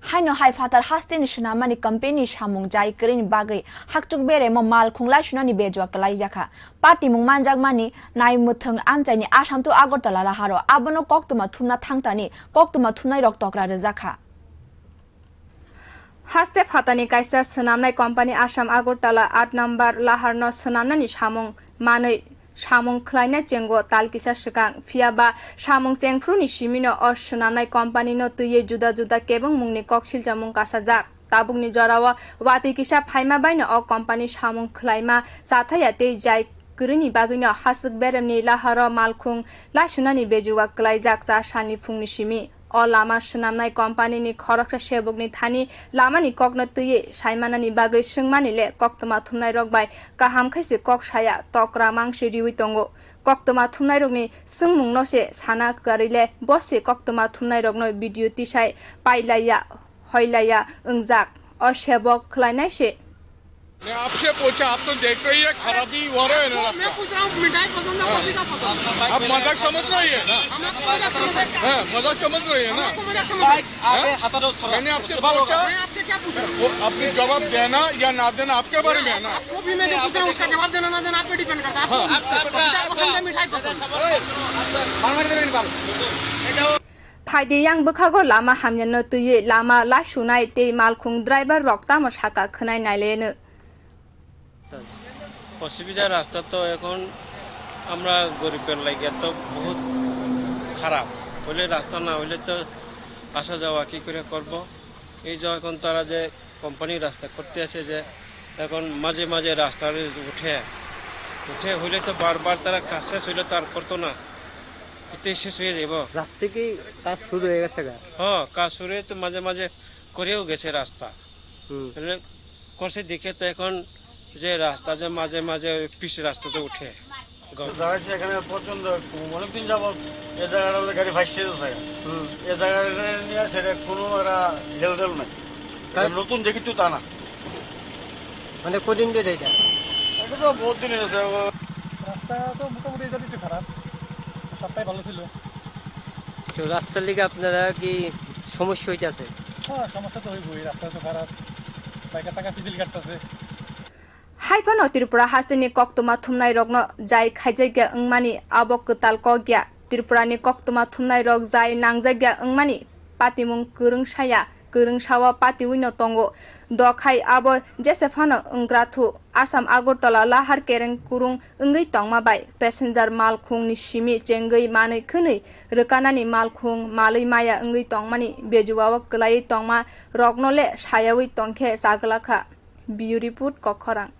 haino hai fatar hastin shuna mani company shamung jai krin bagai hakchuk bere mo mal khungla shuna ni bejwa kalai jakha party mung manjak mani nai muthang amchai ni asam tu agortala la haro abono koktuma thumna thangtani koktuma thumnai rok tokra jakha haste fatani kaisa sonamnai company asam agortala 8 number laharno sonamnani samung manai samung khlaina chengo talkisa sikang phiaba samung chengfruni simino o sonamnai company no tuye juda juda kebong mungni koksil jamung kasajak tabungni jorawa wati kisa phaima baino o company samung khlaima sathaya te jai krini bagino hasuk beremni laharo malkhung lasunani bejuwa klaijak cha sani phungni simi o lama sonamnai company ni khoroksa sebokni thani lamani kokno tuye saimanani bagai sungmanile koktoma thumnai rokbai kaham khaisi koksaya tokra mangsi riwi tongo koktoma thumnai rokni sungmung no se sana karile bosse koktoma thumnai rokno video tisai pailaya hoilaya ungjak o sebok khlainai se मैं आपसे पूछा आप तो देख रही है खराबी हो रहा है ना रास्ता मैं पूछ रहा हूँ मिठाई पसंद है कॉफी का पसंद आप मजाक समझ रही है ना मजाक समझ रही है ना मैंने आपसे पूछा मैं आपसे क्या पूछ रहा हूँ वो अपनी जवाब देना या ना देना आपके बारे में है ना वो भी मैंने पूछा उसका जवाब देना ना देना आप पे डिपेंड करता है पसंद है मिठाई पसंद फाइदे yang bukhago lama hamyano tuye lama la shunai te malkhung driver rokta mo saka khnai naileno অসুবিধা রাস্তা তো এখন আমরা গরিবের লাগে তো বহুত খারাপ হলে রাস্তা না হলে তো আসা যাওয়া কি করে করব এই যে এখন তারা যে কোম্পানি রাস্তা করতে আছে যে এখন মাঝে মাঝে রাস্তা উঠে হইলে তো বারবার তারা কাজ শেষ হইলে তো আর করতো না এতে শেষ হয়ে যাব রাস্তা কি কাজ শুরু হয়ে গেছে হ্যাঁ কাজ শুরু তো মাঝে মাঝে করেও গেছে রাস্তা করছে দেখে তো এখন যে রাস্তা যে মাঝে মাঝে পিছে রাস্তাতে উঠে এখানে প্রচন্ড অনেকদিন যাবত এই জায়গাটা গাড়ি ভাসছে এই জায়গাটা নিয়ে সেটা কোনো হেলডেল নাই নতুন দেখি তো তা না মানে কদিন ধরে এটা এটা তো বহুত দিন হয়েছে রাস্তা তো মোটামুটি এটা একটু খারাপ রাস্তাটাই ভালো ছিল তো রাস্তার লিগে আপনারা কি সমস্যা হইতেছে হ্যাঁ সমস্যা তো হইবই রাস্তা তো খারাপ টাকা টাকা পিছিল কাটতেছে haifano Tripura hasini koktoma thumnai rokno jai khaijagya ungmani abok tal kogya Tripura ni koktoma thumnai rok jai nangjagya ungmani patimung kurung sawa pati wino tongo dokhai abo jesefano ungrathu Assam Agartala lahar kereng kurung ungui tongma bai passenger malkhung ni simi chengai manai khunui rekanani malkhung malai maya ungui tongmani bejuwa klai tongma roknole sayawi tongkhe saglakha Bureau report Kokharang